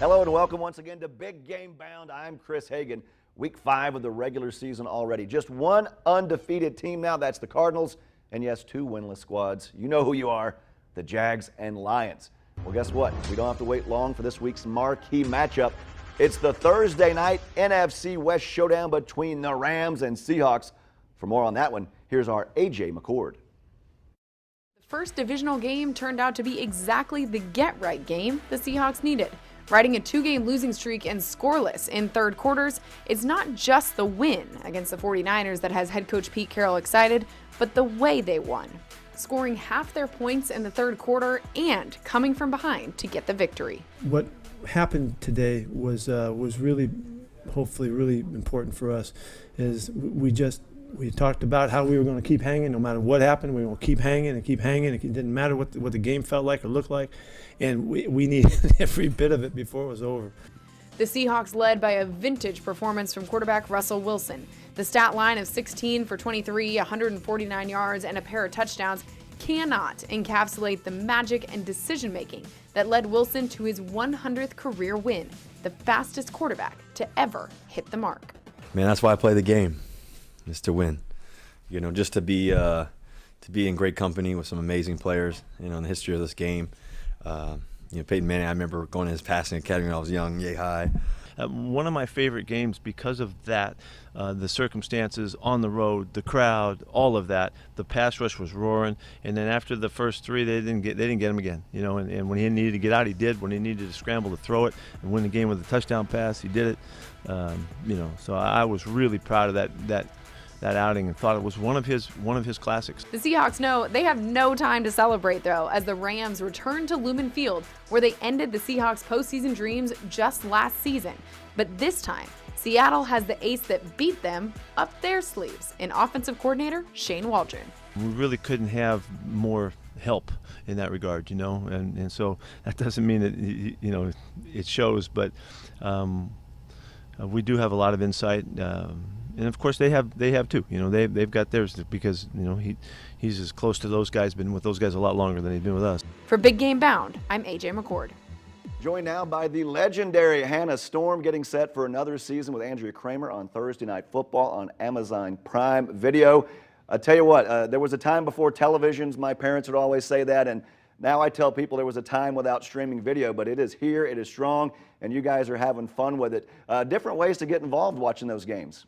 Hello and welcome once again to Big Game Bound. I'm Chris Hagan. Week 5 of the regular season already. Just one undefeated team now, that's the Cardinals. And yes, 2 winless squads. You know who you are, the Jags and Lions. Well, guess what? We don't have to wait long for this week's marquee matchup. It's the Thursday night NFC West showdown between the Rams and Seahawks. For more on that one, here's our AJ McCord. The first divisional game turned out to be exactly the get-right game the Seahawks needed. Riding a 2-game losing streak and scoreless in third quarters, it's not just the win against the 49ers that has head coach Pete Carroll excited, but the way they won. Scoring half their points in the third quarter and coming from behind to get the victory. What happened today was really, hopefully, really important for us. Is we talked about how we were going to keep hanging no matter what happened. We were going to keep hanging and keep hanging. It didn't matter what the game felt like or looked like, and we needed every bit of it before it was over. The Seahawks led by a vintage performance from quarterback Russell Wilson. The stat line of 16 for 23, 149 yards, and a pair of touchdowns cannot encapsulate the magic and decision-making that led Wilson to his 100th career win, the fastest quarterback to ever hit the mark. Man, that's why I play the game, is to win. You know, just to be in great company with some amazing players, you know, in the history of this game. You know, Peyton Manning, I remember going to his passing academy when I was young, yay high. One of my favorite games because of that, the circumstances on the road, the crowd, all of that. The pass rush was roaring, and then after the first 3, they didn't get him again. You know, and when he needed to get out, he did. When he needed to scramble to throw it and win the game with a touchdown pass, he did it. You know, so I was really proud of that outing and thought it was one of his classics. The Seahawks know they have no time to celebrate, though, as the Rams return to Lumen Field, where they ended the Seahawks' postseason dreams just last season. But this time, Seattle has the ace that beat them up their sleeves in offensive coordinator Shane Waldron. We really couldn't have more help in that regard, you know, and so that doesn't mean that, you know, it shows, but we do have a lot of insight. And of course they have too. You know, they've got theirs because, you know, he's as close to those guys, been with those guys a lot longer than he's been with us. For Big Game Bound, I'm AJ McCord. Joined now by the legendary Hannah Storm, getting set for another season with Andrea Kramer on Thursday Night Football on Amazon Prime Video. I tell you what, there was a time before televisions. My parents would always say that, and now I tell people there was a time without streaming video, but it is here, it is strong, and you guys are having fun with it. Different ways to get involved watching those games.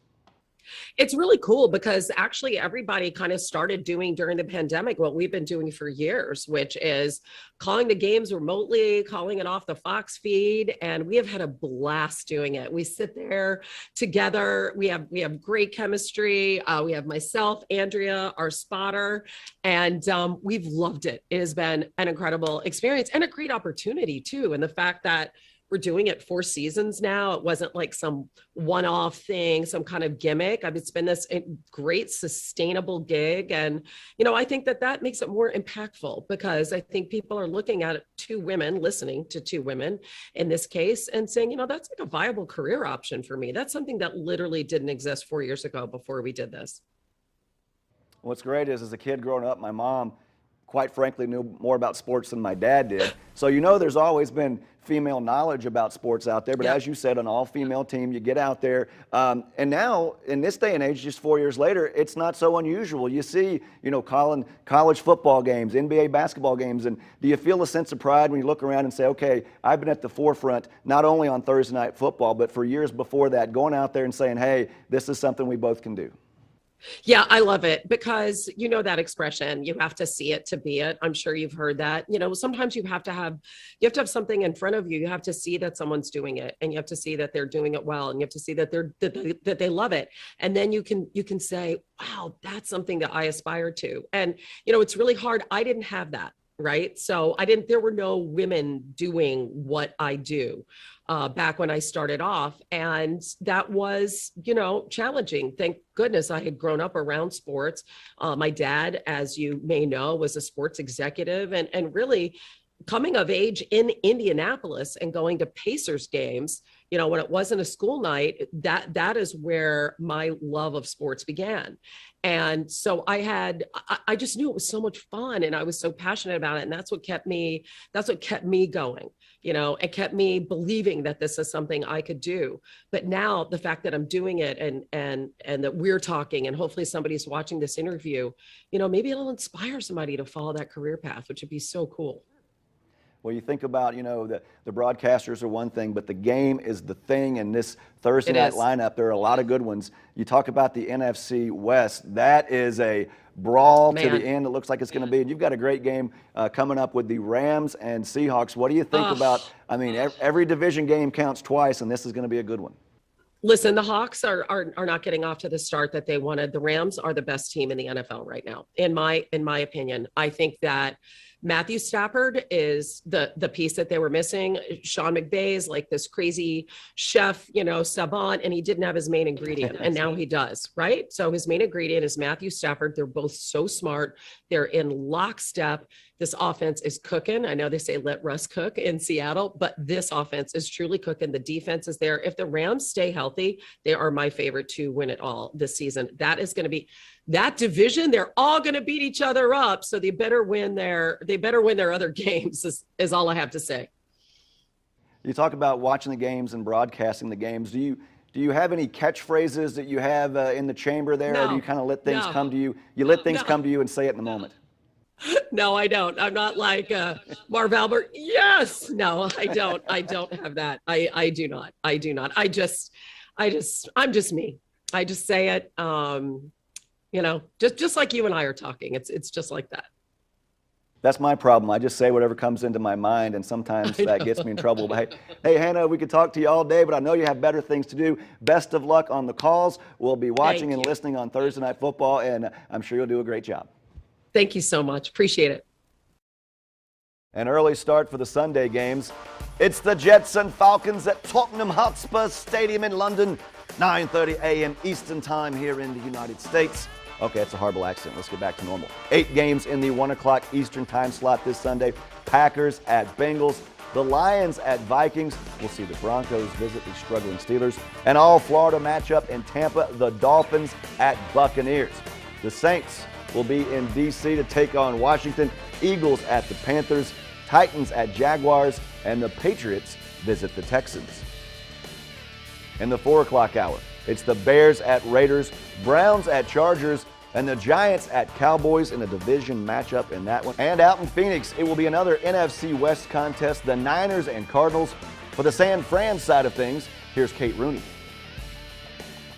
It's really cool because actually everybody kind of started doing during the pandemic what we've been doing for years, which is calling the games remotely, calling it off the Fox feed. And we have had a blast doing it. We sit there together. We have great chemistry. We have myself, Andrea, our spotter, and we've loved it. It has been an incredible experience and a great opportunity too. And the fact that we're doing it 4 seasons now. It wasn't like some one-off thing, some kind of gimmick. I mean, it's been this great sustainable gig. And, you know, I think that makes it more impactful because I think people are looking at 2 women, listening to 2 women in this case and saying, you know, that's like a viable career option for me. That's something that literally didn't exist 4 years ago before we did this. What's great is, as a kid growing up, my mom, quite frankly, knew more about sports than my dad did. So, you know, there's always been female knowledge about sports out there. But as you said, an all-female team, you get out there. And now, in this day and age, just 4 years later, it's not so unusual. You see, you know, college football games, NBA basketball games. And do you feel a sense of pride when you look around and say, okay, I've been at the forefront, not only on Thursday Night Football, but for years before that, going out there and saying, hey, this is something we both can do? Yeah, I love it because you know that expression, you have to see it to be it. I'm sure you've heard that. You know, sometimes you have to have something in front of you. You have to see that someone's doing it and you have to see that they're doing it well and you have to see that that they love it. And then you can say, wow, that's something that I aspire to. And, you know, it's really hard. I didn't have that. Right. So there were no women doing what I do back when I started off. And that was, you know, challenging. Thank goodness I had grown up around sports. My dad, as you may know, was a sports executive and really coming of age in Indianapolis and going to Pacers games, you know, when it wasn't a school night, that is where my love of sports began. And so I just knew it was so much fun and I was so passionate about it. And that's what kept me going, you know, it kept me believing that this is something I could do. But now the fact that I'm doing it and that we're talking and hopefully somebody's watching this interview, you know, maybe it'll inspire somebody to follow that career path, which would be so cool. Well, you think about, you know, the broadcasters are one thing, but the game is the thing. And this Thursday night lineup, there are a lot of good ones. You talk about the NFC West. That is a brawl to the end. It looks like it's going to be. And you've got a great game coming up with the Rams and Seahawks. What do you think about, I mean, every division game counts twice, and this is going to be a good one. Listen, the Hawks are not getting off to the start that they wanted. The Rams are the best team in the NFL right now, in my opinion. I think that Matthew Stafford is the piece that they were missing. Sean McVay is like this crazy chef, you know, savant, and he didn't have his main ingredient, and now he does, right? So his main ingredient is Matthew Stafford. They're both so smart. They're in lockstep. This offense is cooking. I know they say let Russ cook in Seattle, but this offense is truly cooking. The defense is there. If the Rams stay healthy, they are my favorite to win it all this season. That is going to be that division. They're all going to beat each other up. So they better win their other games is all I have to say. You talk about watching the games and broadcasting the games. Do you have any catchphrases that you have in the chamber there? No. Or do you kind of let things come to you? You let things come to you and say it in the moment. No, I don't. I'm not like Marv Albert. Yes. No, I don't. I don't have that. I do not. I do not. I'm just me. I just say it. You know, just like you and I are talking. It's just like that. That's my problem. I just say whatever comes into my mind, and sometimes that gets me in trouble. But hey, Hannah, we could talk to you all day, but I know you have better things to do. Best of luck on the calls. We'll be watching and listening on Thursday Night Football, and I'm sure you'll do a great job. Thank you so much. Appreciate it. An early start for the Sunday games. It's the Jets and Falcons at Tottenham Hotspur Stadium in London, 9:30 a.m. Eastern Time here in the United States. Okay, that's a horrible accent. Let's get back to normal. 8 games in the 1 o'clock Eastern Time slot this Sunday. Packers at Bengals. The Lions at Vikings. We'll see the Broncos visit the struggling Steelers. An all-Florida matchup in Tampa. The Dolphins at Buccaneers. The Saints will be in D.C. to take on Washington. Eagles at the Panthers. Titans at Jaguars. And the Patriots visit the Texans. In the 4 o'clock hour, it's the Bears at Raiders, Browns at Chargers, and the Giants at Cowboys in a division matchup in that one. And out in Phoenix, it will be another NFC West contest, the Niners and Cardinals. For the San Fran side of things, here's Kate Rooney.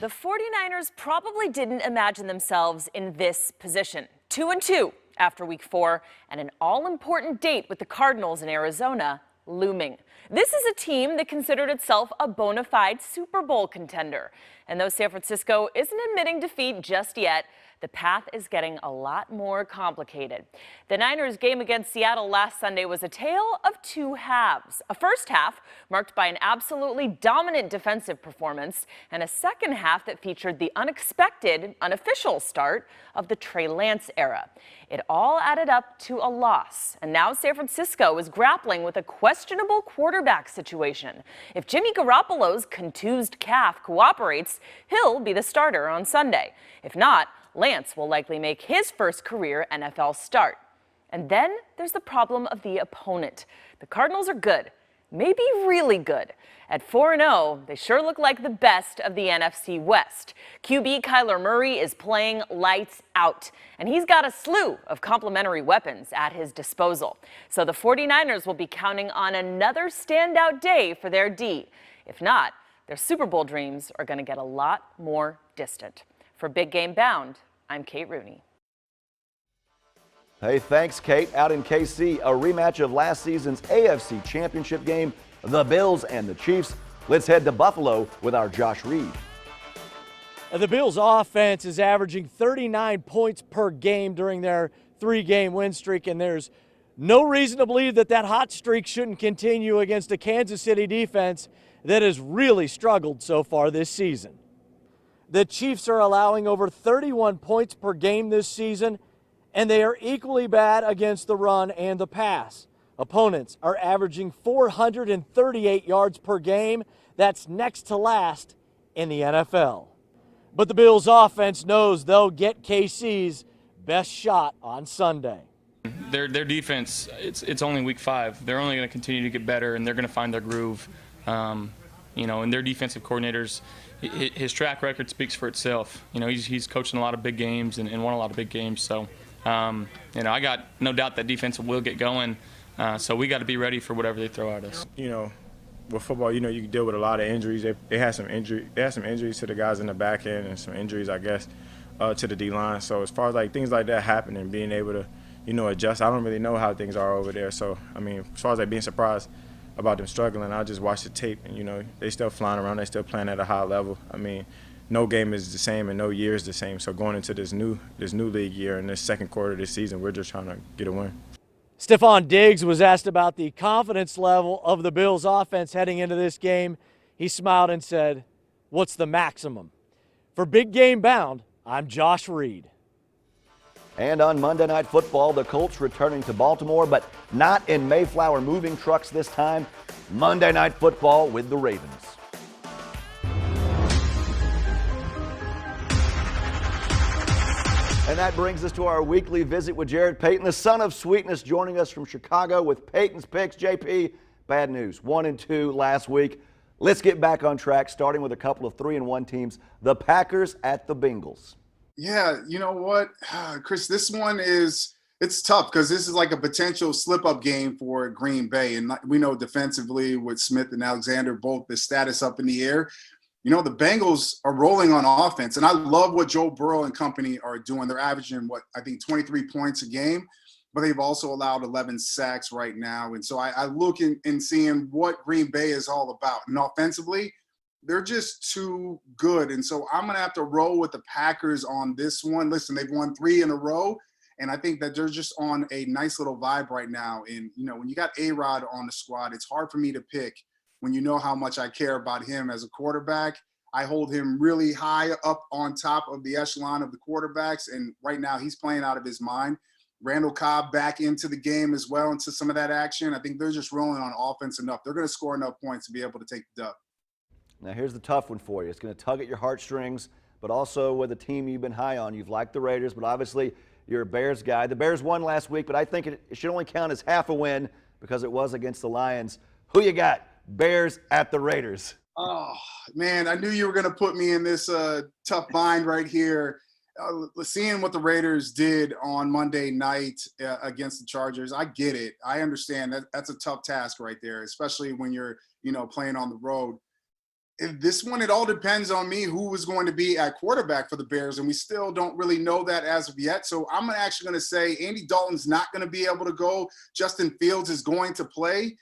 The 49ers probably didn't imagine themselves in this position. 2-2 after week 4, and an all-important date with the Cardinals in Arizona looming. This is a team that considered itself a bona fide Super Bowl contender. And though San Francisco isn't admitting defeat just yet, the path is getting a lot more complicated. The Niners game against Seattle last Sunday was a tale of two halves. A first half marked by an absolutely dominant defensive performance, and a second half that featured the unexpected, unofficial start of the Trey Lance era. It all added up to a loss, and now San Francisco is grappling with a questionable quarterback situation. If Jimmy Garoppolo's contused calf cooperates, he'll be the starter on Sunday. If not, Lance will likely make his first career NFL start. And then there's the problem of the opponent. The Cardinals are good, maybe really good. At 4-0, they sure look like the best of the NFC West. QB Kyler Murray is playing lights out, and he's got a slew of complementary weapons at his disposal. So the 49ers will be counting on another standout day for their D. If not, their Super Bowl dreams are going to get a lot more distant. For Big Game Bound, I'm Kate Rooney. Hey, thanks, Kate. Out in KC, a rematch of last season's AFC Championship game, the Bills and the Chiefs. Let's head to Buffalo with our Josh Reed. The Bills' offense is averaging 39 points per game during their 3-game win streak, and there's no reason to believe that hot streak shouldn't continue against a Kansas City defense that has really struggled so far this season. The Chiefs are allowing over 31 points per game this season, and they are equally bad against the run and the pass. Opponents are averaging 438 yards per game. That's next to last in the NFL. But the Bills offense knows they'll get KC's best shot on Sunday. Their defense, it's only week 5. They're only going to continue to get better, and they're going to find their groove. And their defensive coordinators, his track record speaks for itself. He's coached in a lot of big games and won a lot of big games. So, I got no doubt that defense will get going. So we got to be ready for whatever they throw at us. With football, you can deal with a lot of injuries. They had some injuries to the guys in the back end and some injuries, I guess, to the D-line. So as far as things like that happening and being able to, adjust, I don't really know how things are over there. So as far as being surprised about them struggling, I just watch the tape and they still flying around, they still playing at a high level. No game is the same and no year is the same. So going into this new league year and this second quarter of this season, we're just trying to get a win. Stephon Diggs was asked about the confidence level of the Bills offense heading into this game. He smiled and said, "What's the maximum?" For Big Game Bound, I'm Josh Reed. And on Monday Night Football, the Colts returning to Baltimore, but not in Mayflower moving trucks this time. Monday Night Football with the Ravens. And that brings us to our weekly visit with Jared Payton, the son of Sweetness, joining us from Chicago with Payton's Picks. JP, bad news, 1-2 last week. Let's get back on track, starting with a couple of 3-1 teams, the Packers at the Bengals. Yeah, you know what, Chris, this one it's tough because this is like a potential slip-up game for Green Bay. And we know defensively with Smith and Alexander, both the status up in the air. The Bengals are rolling on offense, and I love what Joe Burrow and company are doing. They're averaging, 23 points a game, but they've also allowed 11 sacks right now. And so I look in seeing what Green Bay is all about. And offensively, they're just too good. And so I'm going to have to roll with the Packers on this one. Listen, they've won 3 in a row, and I think that they're just on a nice little vibe right now. And, when you got A-Rod on the squad, it's hard for me to pick when you know how much I care about him as a quarterback. I hold him really high up on top of the echelon of the quarterbacks, and right now he's playing out of his mind. Randall Cobb back into the game as well, into some of that action. I think they're just rolling on offense enough. They're going to score enough points to be able to take the dub. Now here's the tough one for you. It's going to tug at your heartstrings, but also with a team you've been high on. You've liked the Raiders, but obviously you're a Bears guy. The Bears won last week, but I think it should only count as half a win because it was against the Lions. Who you got? Bears at the Raiders. Oh, man, I knew you were going to put me in this tough bind right here. Seeing what the Raiders did on Monday night against the Chargers, I get it. I understand that that's a tough task right there, especially when you're, playing on the road. This one, it all depends on me who is going to be at quarterback for the Bears, and we still don't really know that as of yet. So I'm actually going to say Andy Dalton's not going to be able to go. Justin Fields is going to play.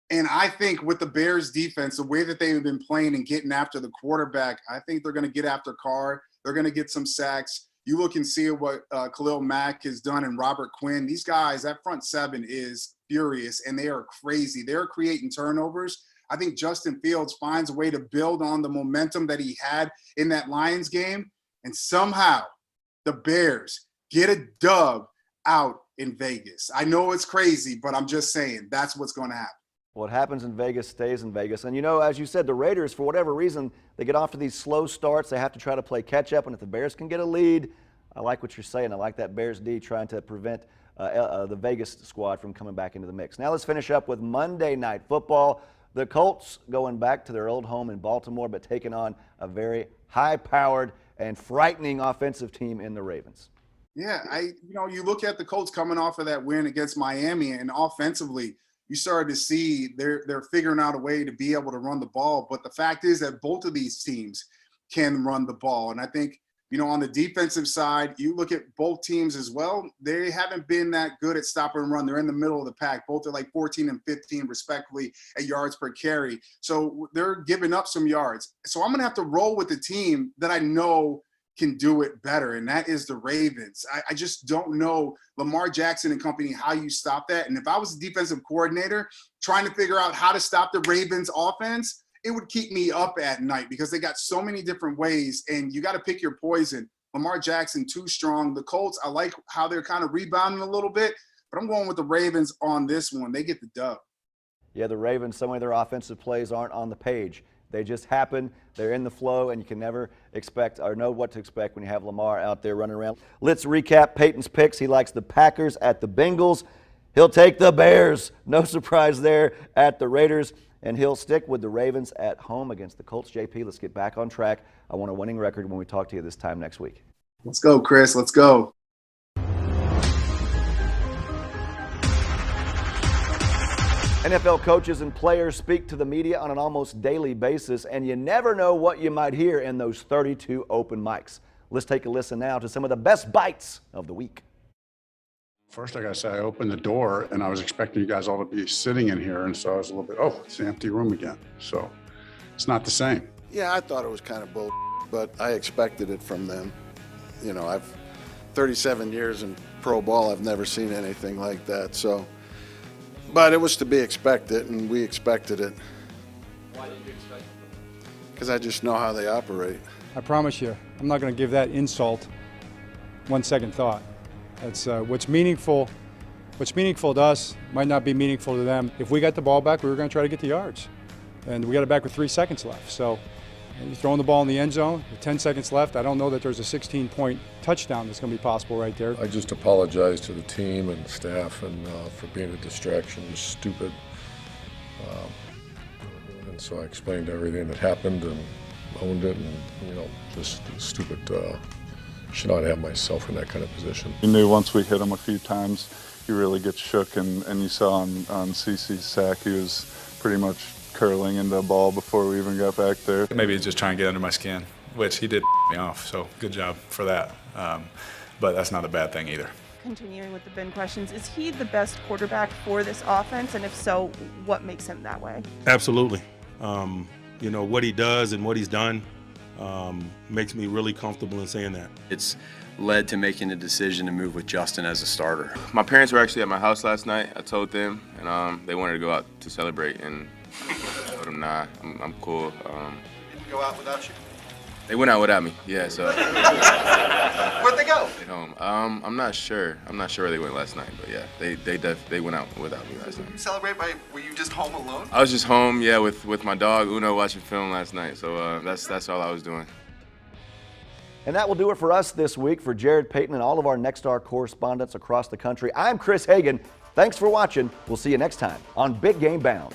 And I think with the Bears defense, the way that they've been playing and getting after the quarterback, I think they're going to get after Carr. They're going to get some sacks. You look and see what Khalil Mack has done and Robert Quinn. These guys, that front seven is furious, and they are crazy. They're creating turnovers. I think Justin Fields finds a way to build on the momentum that he had in that Lions game, and somehow the Bears get a dub out in Vegas. I know it's crazy, but I'm just saying that's what's going to happen. What happens in Vegas stays in Vegas. And, as you said, the Raiders, for whatever reason, they get off to these slow starts. They have to try to play catch-up. And if the Bears can get a lead, I like what you're saying. I like that Bears D trying to prevent the Vegas squad from coming back into the mix. Now let's finish up with Monday Night Football. The Colts going back to their old home in Baltimore, but taking on a very high-powered and frightening offensive team in the Ravens. Yeah, you look at the Colts coming off of that win against Miami, and offensively, you started to see they're figuring out a way to be able to run the ball. But the fact is that both of these teams can run the ball. And I think, on the defensive side, you look at both teams as well. They haven't been that good at stop and run. They're in the middle of the pack. Both are like 14 and 15 respectively at yards per carry. So they're giving up some yards. So I'm going to have to roll with the team that I know can do it better, and that is the Ravens. I just don't know Lamar Jackson and company how you stop that. And if I was a defensive coordinator trying to figure out how to stop the Ravens offense, it would keep me up at night because they got so many different ways, and you got to pick your poison. Lamar Jackson, too strong. The Colts, I like how they're kind of rebounding a little bit, but I'm going with the Ravens on this one. They get the dub. Yeah, the Ravens, some of their offensive plays aren't on the page. They just happen. They're in the flow, and you can never expect or know what to expect when you have Lamar out there running around. Let's recap Peyton's picks. He likes the Packers at the Bengals. He'll take the Bears. No surprise there at the Raiders. And he'll stick with the Ravens at home against the Colts. JP, let's get back on track. I want a winning record when we talk to you this time next week. Let's go, Chris. Let's go. NFL coaches and players speak to the media on an almost daily basis, and you never know what you might hear in those 32 open mics. Let's take a listen now to some of the best bites of the week. First, I got to say, I opened the door and I was expecting you guys all to be sitting in here. And so I was a little bit, oh, it's an empty room again. So it's not the same. Yeah, I thought it was kind of bull, but I expected it from them. You know, I've 37 years in pro ball. I've never seen anything like that. So, but it was to be expected, and we expected it. Why did you expect it? Because I just know how they operate. I promise you, I'm not going to give that insult one second thought. That's what's meaningful. What's meaningful to us might not be meaningful to them. If we got the ball back, we were going to try to get the yards, and we got it back with 3 seconds left. So you're throwing the ball in the end zone with 10 seconds left. I don't know that there's a 16-point touchdown that's going to be possible right there. I just apologize to the team and staff and for being a distraction. It was stupid. And so I explained everything that happened and owned it, and just stupid. Should not have myself in that kind of position. You knew once we hit him a few times, he really gets shook, and you saw on CeCe's sack, he was pretty much curling into the ball before we even got back there. Maybe he's just trying to get under my skin, which he did me off, so good job for that. But that's not a bad thing either. Continuing with the Ben questions, is he the best quarterback for this offense? And if so, what makes him that way? Absolutely. What he does and what he's done makes me really comfortable in saying that. It's led to making a decision to move with Justin as a starter. My parents were actually at my house last night. I told them, and they wanted to go out to celebrate, and I told them, nah, I'm cool. Didn't go out without you? They went out without me, yeah, so. Where'd they go? At home. I'm not sure. I'm not sure where they went last night, but yeah, they went out without me last night. Celebrate were you just home alone? I was just home, yeah, with my dog Uno watching film last night, so that's all I was doing. And that will do it for us this week. For Jared Payton and all of our Nexstar correspondents across the country, I'm Chris Hagan. Thanks for watching. We'll see you next time on Big Game Bound.